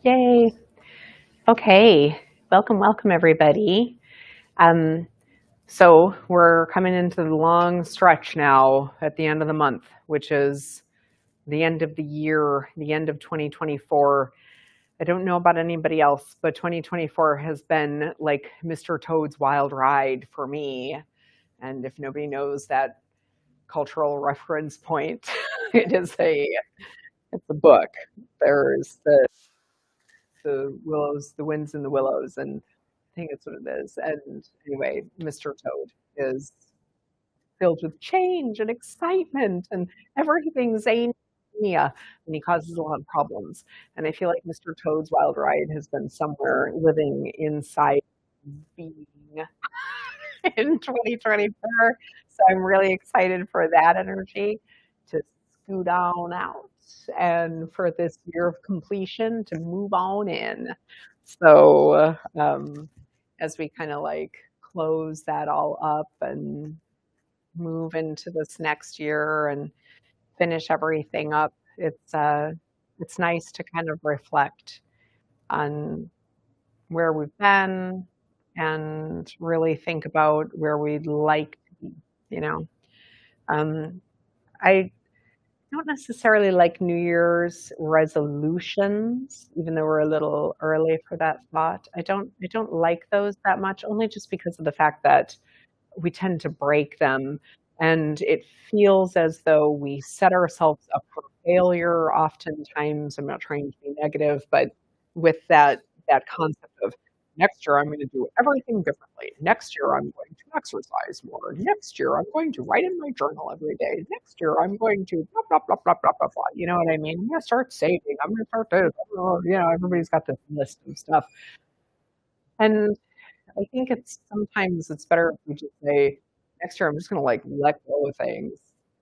Yay. Okay. Welcome, everybody. Um, so we're coming into the long stretch now at the end of the month, which is the end of the year, the end of 2024. I don't know about anybody else, but 2024 has been like Mr. Toad's wild ride for me. And if nobody knows that cultural reference point, it is it's a book. There's the willows, the winds and the willows, and I think that's what it is. And anyway, Mr. Toad is filled with change and excitement and everything zany, and he causes a lot of problems. And I feel like Mr. Toad's wild ride has been somewhere living inside being in 2024. So I'm really excited for that energy to scoot on out and for this year of completion to move on in. So as we kind of like close that all up and move into this next year and finish everything up, it's nice to kind of reflect on where we've been and really think about where we'd like to be, you know. Um, I don't necessarily like New Year's resolutions, even though we're a little early for that thought. I don't like those that much, only just because of the fact that we tend to break them. And it feels as though we set ourselves up for failure oftentimes. I'm not trying to be negative, but with that concept of next year I'm going to do everything differently. Next year I'm going to exercise more. Next year I'm going to write in my journal every day. Next year I'm going to blah blah blah blah blah blah blah. You know what I mean? I'm going to start saving. I'm going to start this. Everybody's got this list of stuff. And I think sometimes it's better if we just say, next year I'm just gonna like let go of things.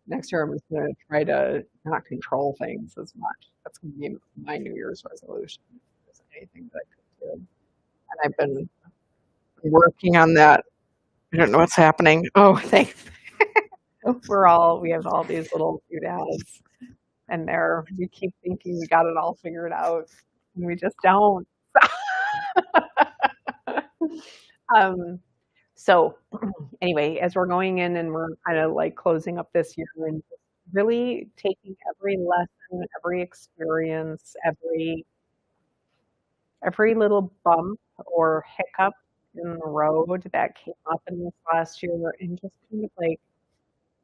Next year I'm just gonna try to not control things as much. That's gonna be my New Year's resolution. If there's anything that I could do. And I've been working on that. I don't know what's happening. Oh, thanks. We have all these little cute ads and we keep thinking we got it all figured out and we just don't. Um, so anyway, as we're going in and we're kind of like closing up this year and just really taking every lesson, every experience, every little bump or hiccup in the road that came up in this last year and just kind of like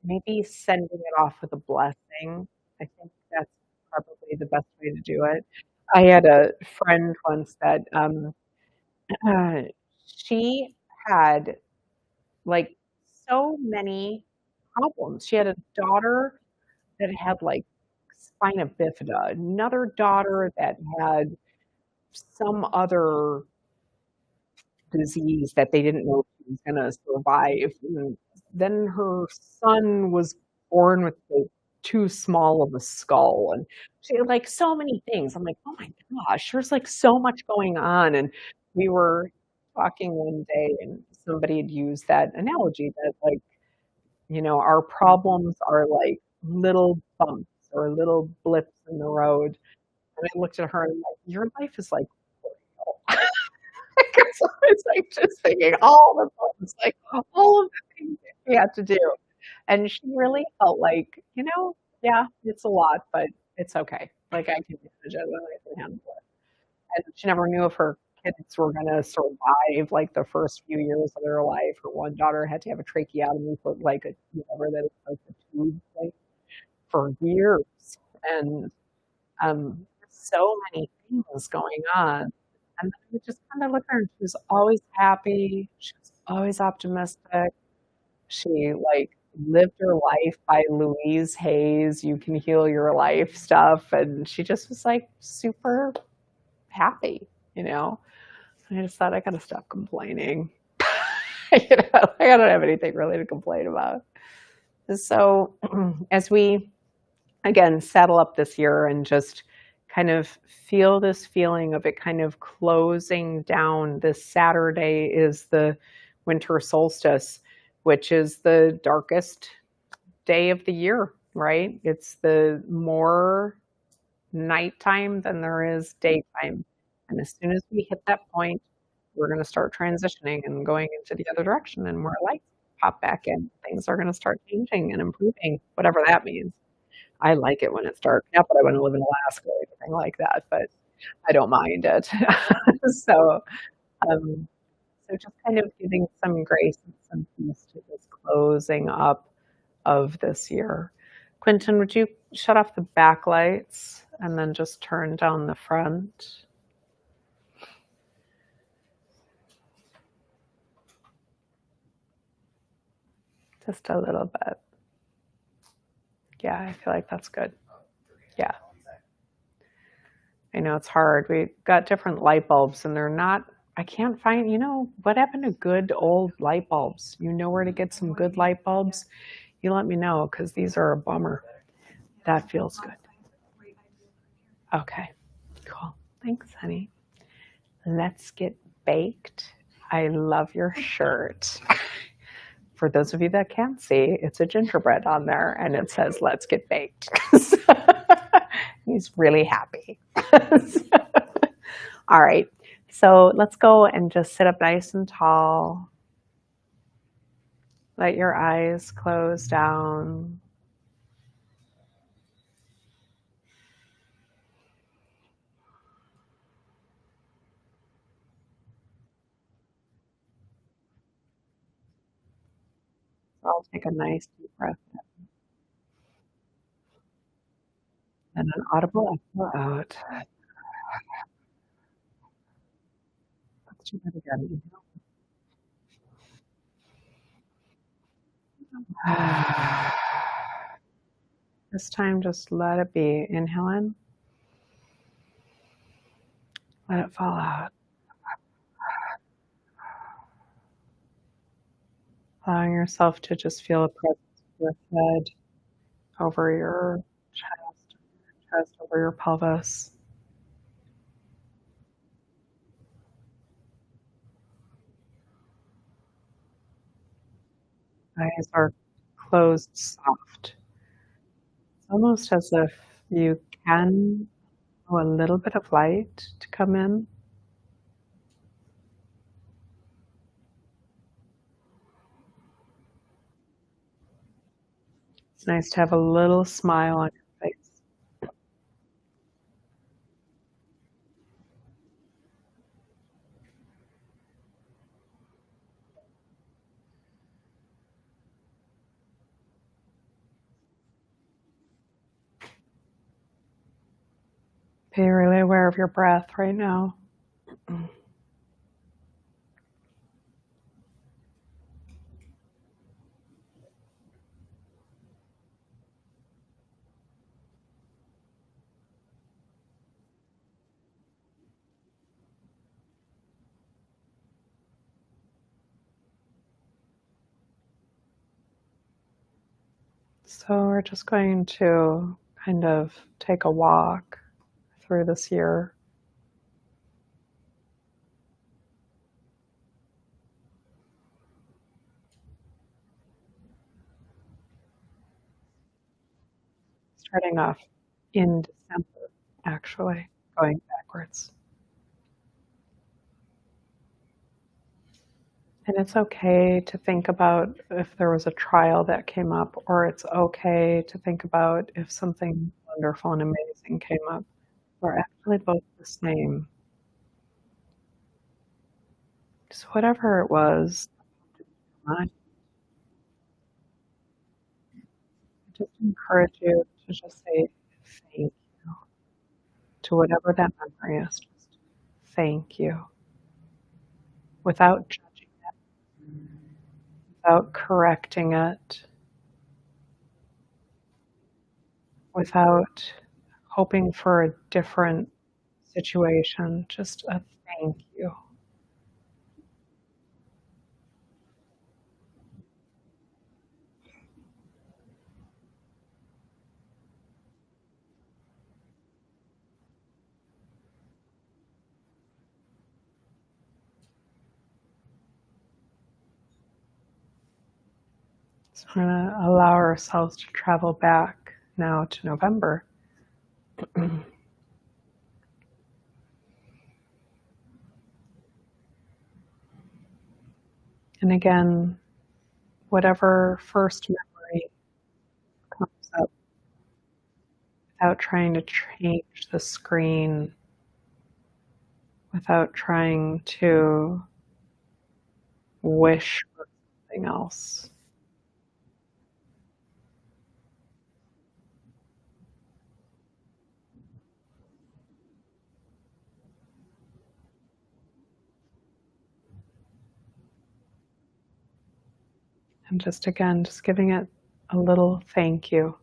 maybe sending it off with a blessing. I think that's probably the best way to do it. I had a friend once that uh, she had like so many problems. She had a daughter that had like spina bifida, another daughter that had some other disease that they didn't know if she was going to survive. And then her son was born with too small of a skull, and she had like so many things. I'm like, oh my gosh, there's like so much going on. And we were talking one day, and somebody had used that analogy that like our problems are like little bumps or little blips in the road. And I looked at her and I'm like, your life is like real. Because I was like just thinking all the bumps, like all of the things that we had to do. And she really felt like, yeah, it's a lot, but it's okay. Like I can manage it and I can handle it. And she never knew if her kids were going to survive like the first few years of their life. Her one daughter had to have a tracheotomy for like whatever that is, like a tube thing for years. And so many things going on. And then we just kind of look at her and she was always happy. She was always optimistic. She like lived her life by Louise Hay's "You Can Heal Your Life" stuff. And she just was like super happy, you know. And I just thought I gotta stop complaining. I don't have anything really to complain about. So as we again saddle up this year and just kind of feel this feeling of it kind of closing down, this Saturday is the winter solstice, which is the darkest day of the year, right? It's the more nighttime than there is daytime. And as soon as we hit that point, we're going to start transitioning and going into the other direction, and more lights pop back in. Things are going to start changing and improving, whatever that means. I like it when it's dark. Not that I want to live in Alaska or anything like that, but I don't mind it. So, um, so just kind of giving some grace and some peace to this closing up of this year. Quentin, would you shut off the back lights and then just turn down the front? Just a little bit. Yeah, I feel like that's good. Yeah. I know it's hard. We got different light bulbs and they're not, I can't find, what happened to good old light bulbs? You know where to get some good light bulbs? You let me know because these are a bummer. That feels good. Okay, cool. Thanks, honey. Let's get baked. I love your shirt. For those of you that can't see, it's a gingerbread on there and it says, let's get baked. He's really happy. All right, so let's go and just sit up nice and tall. Let your eyes close down. So I'll take a nice deep breath in and an audible exhale out. Let's do that again. This time, just let it be. Inhale in, let it fall out. Allowing yourself to just feel a presence of your head over your chest over your pelvis. Eyes are closed soft. It's almost as if you can allow a little bit of light to come in. It's nice to have a little smile on your face. Be really aware of your breath right now. So we're just going to kind of take a walk through this year. Starting off in December, actually, going backwards. And it's okay to think about if there was a trial that came up, or it's okay to think about if something wonderful and amazing came up. We're actually both the same. So whatever it was, I just encourage you to just say thank you to whatever that memory is. Just thank you without judging it, without correcting it, without hoping for a different situation. Just a thank you. So we're going to allow ourselves to travel back now to November. And again, whatever first memory comes up, without trying to change the screen, without trying to wish for something else. And just again, just giving it a little thank you.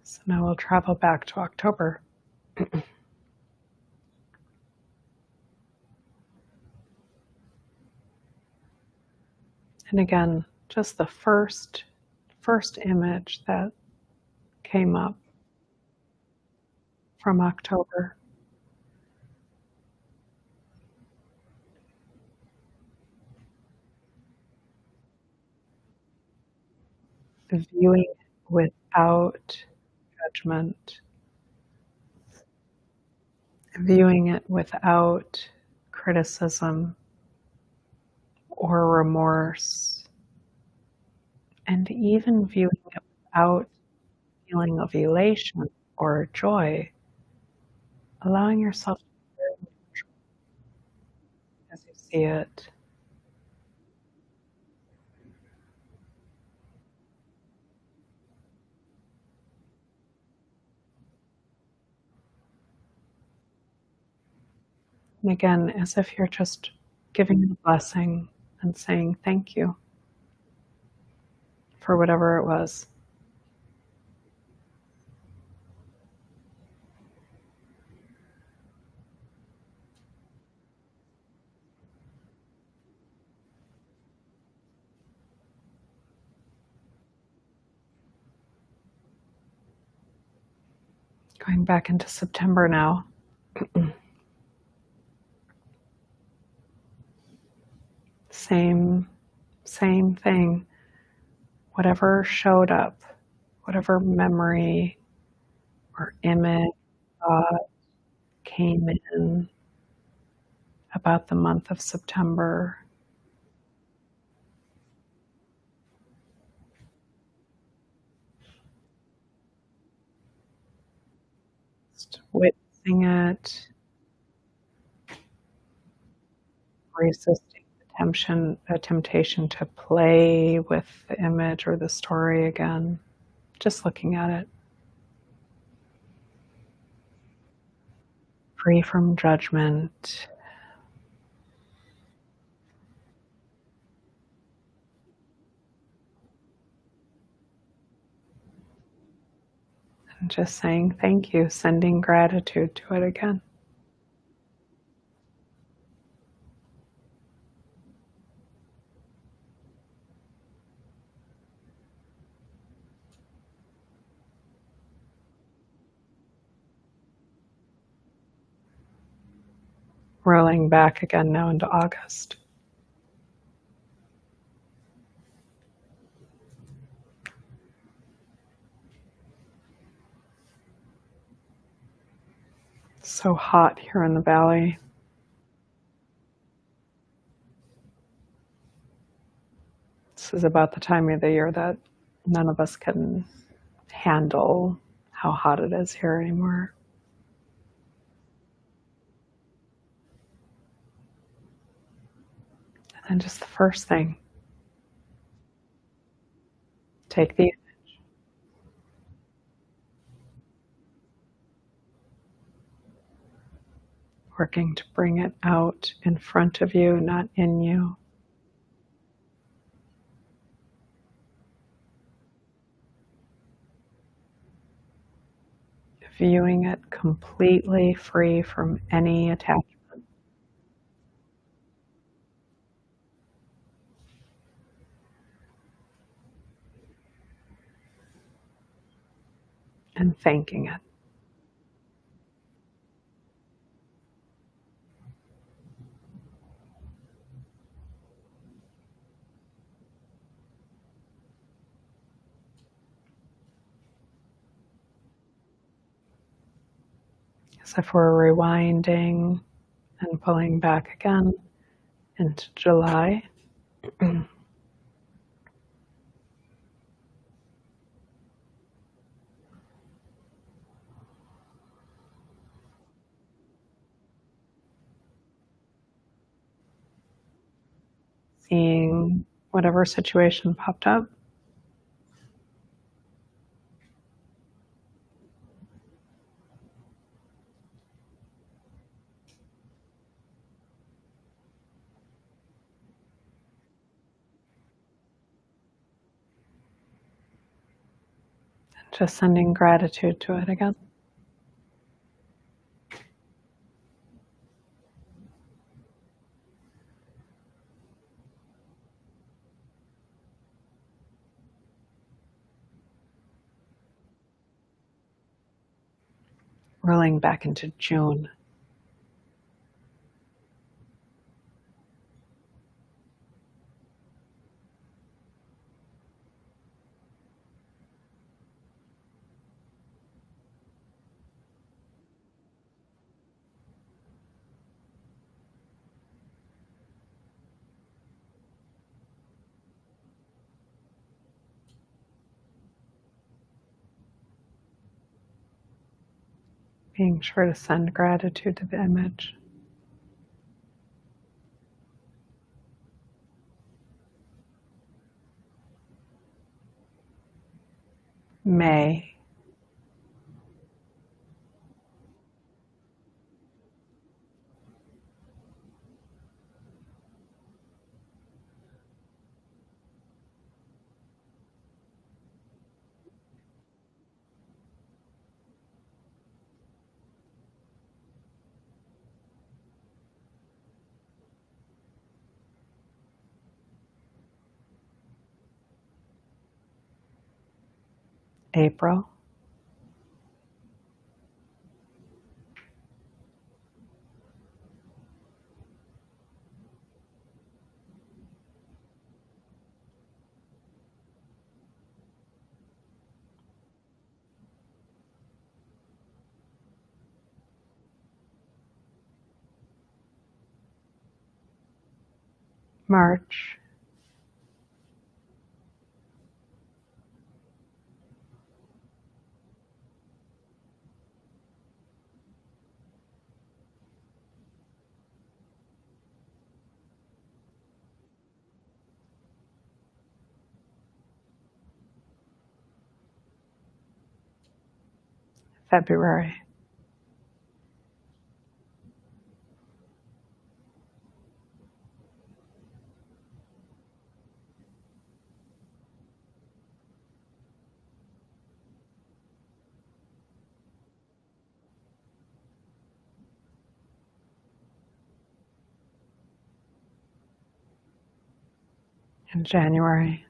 So now we'll travel back to October. And again, just the first image that came up from October. Viewing it without judgment, viewing it without criticism or remorse, and even viewing it without feeling of elation or joy, allowing yourself to be very neutral as you see it. And again, as if you're just giving it a blessing and saying thank you for whatever it was. Going back into September now. Same thing. Whatever showed up, whatever memory or image, thought came in about the month of September, just witnessing it, resisting the temptation to play with the image or the story again, just looking at it, free from judgment, and just saying thank you, sending gratitude to it again. Rolling back again now into August. So hot here in the valley. This is about the time of the year that none of us can handle how hot it is here anymore. And then just the first thing, take the image, working to bring it out in front of you, not in you. Viewing it completely free from any attachment. and thanking it. As if we're rewinding and pulling back again into July. Seeing whatever situation popped up. Just sending gratitude to it again. Rolling back into June. Being sure to send gratitude to the image. May. April. March. February. And January.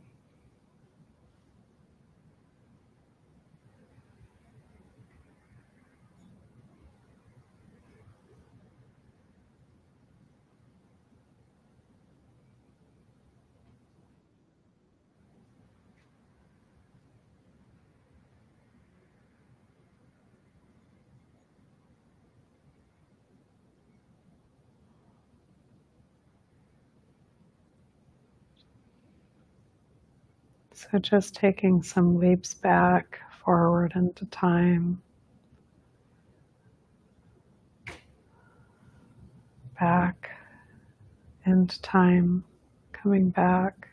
So just taking some leaps back, forward into time, back into time, coming back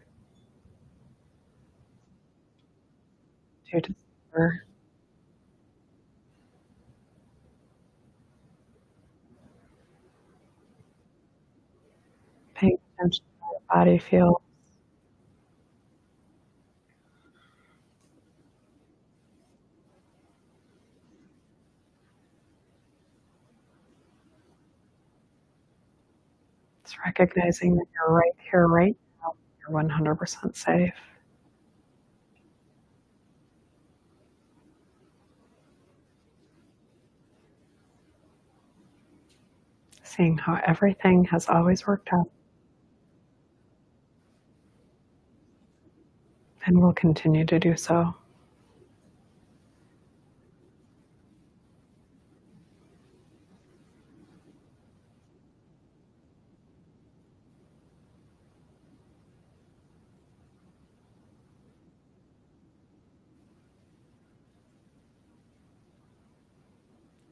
to December, paying attention to how your body feels. It's recognizing that you're right here, right now. You're 100% safe. seeing how everything has always worked out and will continue to do so.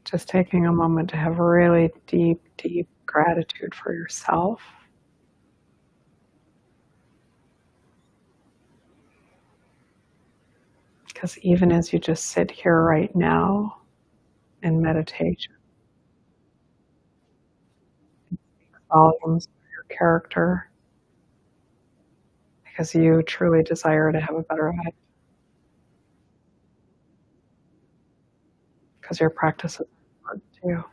Just taking a moment to have really deep, deep gratitude for yourself. Because even as you just sit here right now in meditation, volumes of your character, because you truly desire to have a better life, because your practice is important too.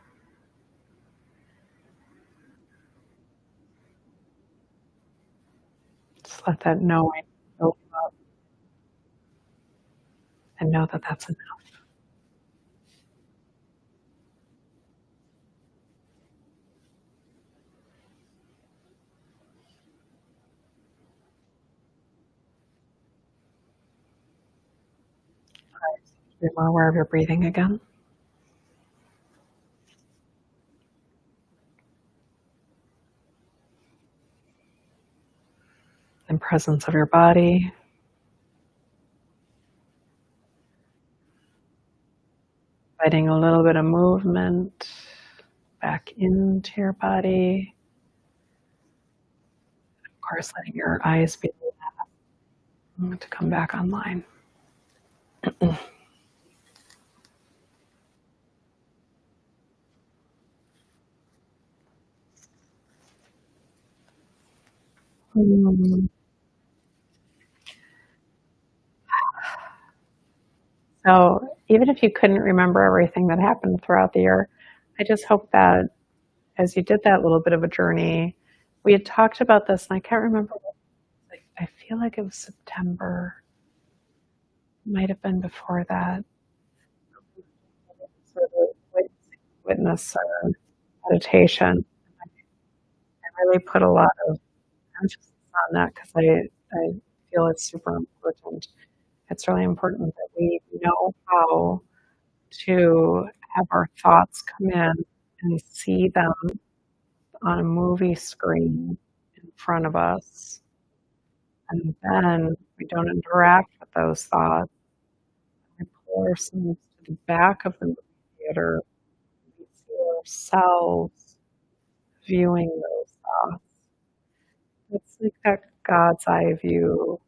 Just let that knowing fill you up and know that that's enough. Be more aware of your breathing again. And presence of your body. Inviting a little bit of movement back into your body. Of course, letting your eyes be to come back online. So even if you couldn't remember everything that happened throughout the year, I just hope that as you did that little bit of a journey, we had talked about this, and I can't remember. I feel like it was September. Might have been before that. Sort of witness meditation. I really put a lot of emphasis on that because I feel it's super important. It's really important that we know how to have our thoughts come in and see them on a movie screen in front of us. And then we don't interact with those thoughts. We pull ourselves to the back of the movie theater. We see ourselves viewing those thoughts. It's like that God's eye view.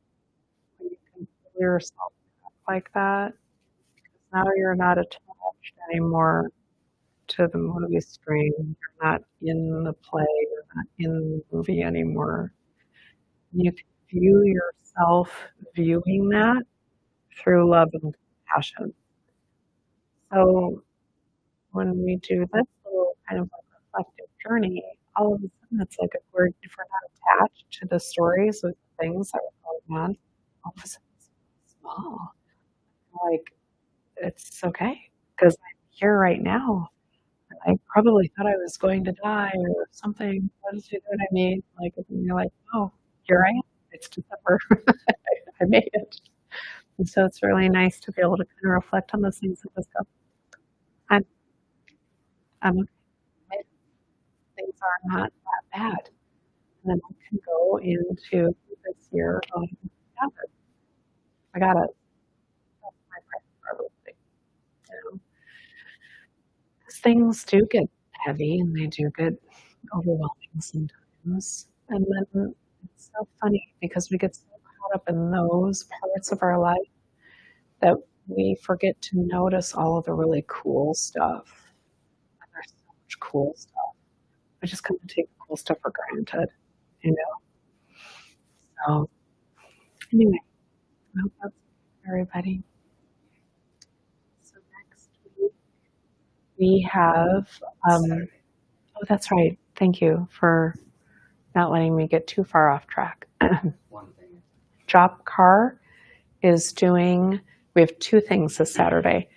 When you can feel yourself like that, because now you're not attached anymore to the movie screen. You're not in the play. You're not in the movie anymore. You can view yourself viewing that through love and compassion. So when we do this little kind of like reflective journey, all of a sudden it's like if we're not attached to the stories of the things that were going on, all of a sudden it's small. Like it's okay because I'm here right now. I probably thought I was going to die or something. What is you know what I mean? Like and you're like, oh, here I am. It's December. I made it. And so it's really nice to be able to kind of reflect on those things and just go, I'm, I'm okay. Things are not that bad. And then I can go into this year going, I got it. I got it. That's my practice, you know. 'Cause things do get heavy and they do get overwhelming sometimes. And then it's so funny because we get so caught up in those parts of our life that we forget to notice all of the really cool stuff. And there's so much cool stuff. We just kind of take the cool stuff for granted, you know? So anyway, I hope that's for everybody. So next week we have, oh, that's right. Thank you for not letting me get too far off track. One thing. Job Car is doing, we have two things this Saturday.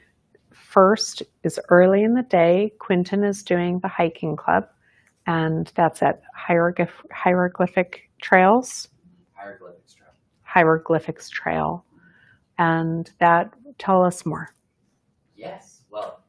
First is early in the day, Quentin is doing the hiking club. And that's at Hieroglyphic Trails. Hieroglyphics Trail. Hieroglyphics Trail. And tell us more. Yes, well,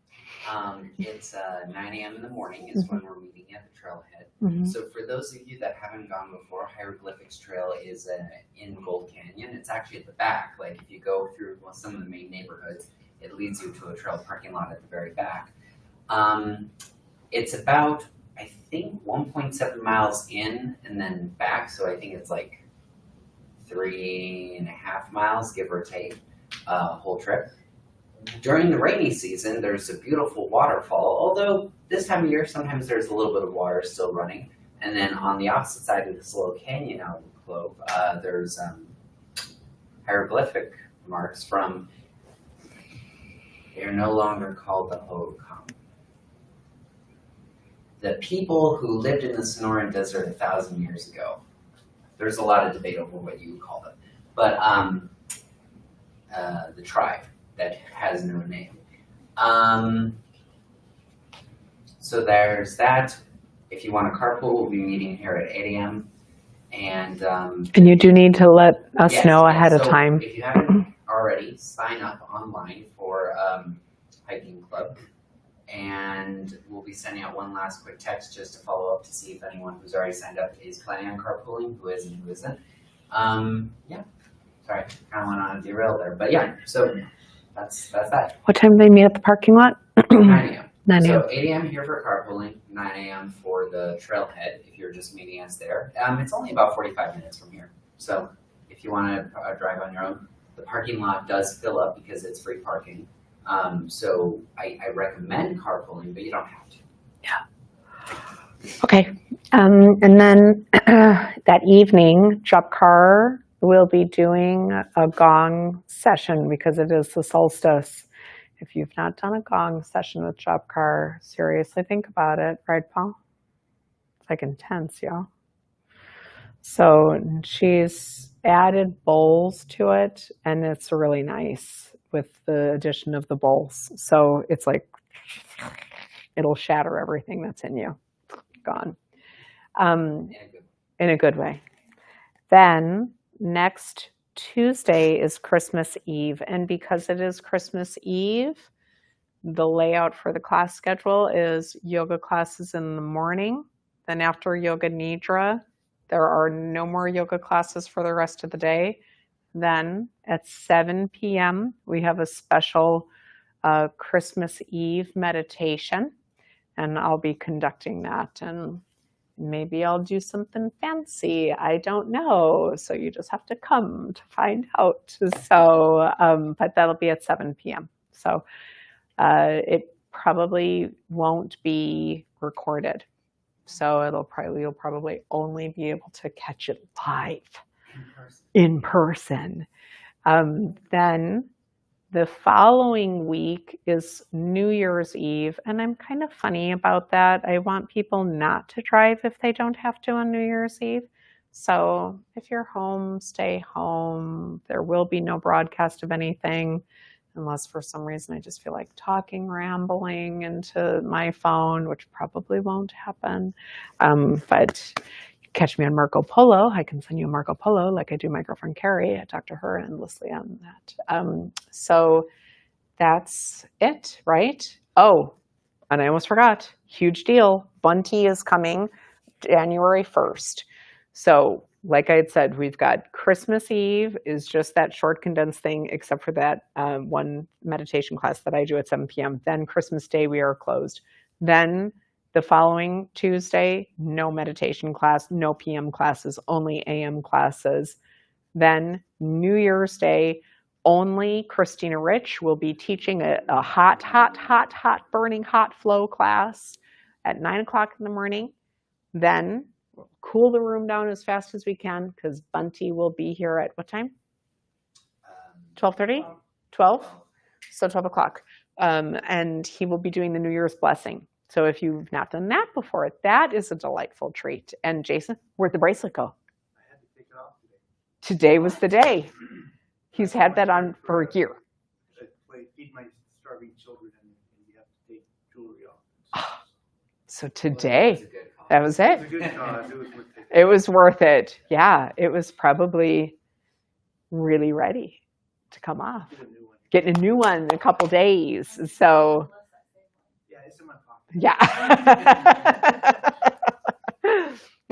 it's 9 a.m. in the morning is when we're meeting at the trailhead. So for those of you that haven't gone before, Hieroglyphics Trail is in Gold Canyon. It's actually at the back. Like if you go through some of the main neighborhoods, it leads you to a trail parking lot at the very back. It's about, I think, 1.7 miles in and then back. So I think it's like 3.5 miles, give or take, whole trip. During the rainy season, there's a beautiful waterfall, although this time of year, sometimes there's a little bit of water still running. And then on the opposite side of this little canyon out of the clove, there's hieroglyphic marks from, they're no longer called the Hohokam. The people who lived in the Sonoran Desert 1,000 years ago. There's a lot of debate over what you would call them. But the tribe that has no name. So there's that. If you want to carpool, we'll be meeting here at 8 a.m. And you do need to let us know ahead of time. If you haven't already, sign up online for hiking club. And we'll be sending out one last quick text just to follow up to see if anyone who's already signed up is planning on carpooling, who is and who isn't. Yeah, sorry, kind of went on a derail there, but yeah, so that's that. What time do they meet at the parking lot? 9 a.m. 9 a.m. So 8 a.m. here for carpooling, 9 a.m. for the trailhead if you're just meeting us there. It's only about 45 minutes from here. So if you want to drive on your own, the parking lot does fill up because it's free parking. So I recommend carpooling, but you don't have to. Yeah. Okay. And then that evening, Job Car will be doing a gong session because it is the solstice. If you've not done a gong session with Job Car, seriously think about it, right, Paul? It's like intense, y'all. So she's added bowls to it, and it's really nice with the addition of the bowls. So it's like, it'll shatter everything that's in you. Gone. In a good way. Then next Tuesday is Christmas Eve. And because it is Christmas Eve, the layout for the class schedule is yoga classes in the morning. Then after Yoga Nidra, there are no more yoga classes for the rest of the day. Then at 7 p.m., we have a special Christmas Eve meditation, and I'll be conducting that. And maybe I'll do something fancy. I don't know. So you just have to come to find out. So, but that'll be at 7 p.m. So it probably won't be recorded. So you'll probably only be able to catch it live. In person. Then the following week is New Year's Eve, and I'm kind of funny about that. I want people not to drive if they don't have to on New Year's Eve. So if you're home, stay home. There will be no broadcast of anything unless for some reason I just feel like talking, rambling into my phone, which probably won't happen. But catch me on Marco Polo. I can send you a Marco Polo like I do my girlfriend Carrie. I talk to her endlessly on that. So that's it, right? Oh, and I almost forgot. Huge deal. Bunty is coming January 1st. So like I had said, we've got Christmas Eve is just that short condensed thing, except for that one meditation class that I do at 7 p.m. Then Christmas Day, we are closed. Then the following Tuesday, no meditation class, no PM classes, only AM classes. Then New Year's Day, only Christina Rich will be teaching a hot, burning hot flow class at 9 o'clock in the morning. Then we'll cool the room down as fast as we can because Bunty will be here at what time? 12:30? 12? So 12 o'clock. And he will be doing the New Year's blessing. So if you've not done that before, that is a delightful treat. And Jason, where'd the bracelet go? I had to take it off today. Today was the day. He's had that on for a year. I feed my starving children and you have to take jewelry off. So today, That was It it. was a good cause. It was worth it. It was worth it. Yeah, it was probably really ready to come off. Get a new one. Getting a new one in a couple days. So, Yeah, it's in my pocket. yeah.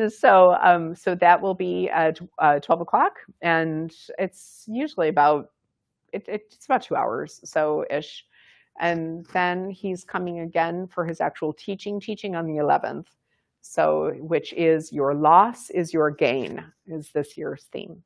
So that will be at 12 o'clock, and it's usually it's about 2 hours, so ish. And then he's coming again for his actual teaching on the 11th. So, which is your loss is your gain, is this year's theme.